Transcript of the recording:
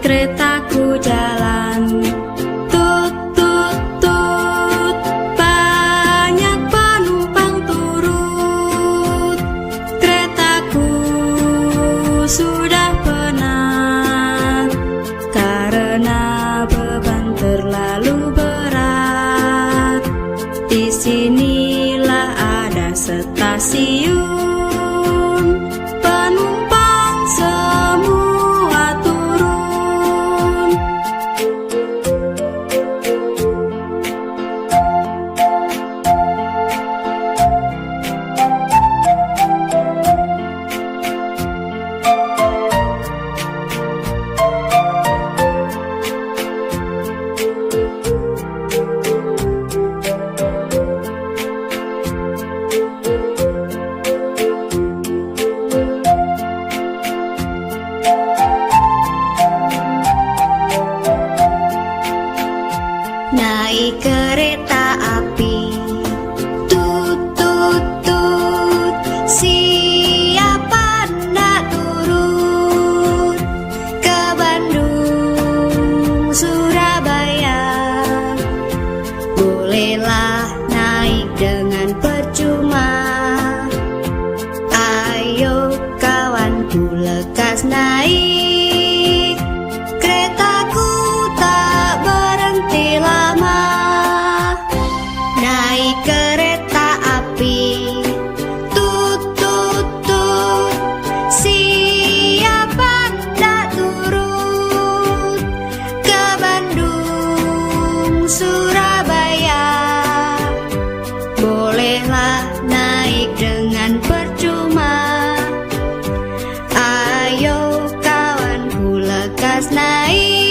keretaku jalan. Tut, tut, tut, banyak penumpang turut. Keretaku sudah penat karena beban terlalu berat. Disinilah ada stasiun. Penumpang semua turun. Naik kereta api, tut tut tut, siapa nak turut ke Bandung, Surabaya? Bolehlah naik dengan percuma. Ayo kawanku lekas naik, keretaku tak berhenti lama. Naik kereta api, tut tut tut, siapa tak turut ke Bandung, Surabaya? Bolehlah naik dengan percuma. Ayo kawanku lekas naik,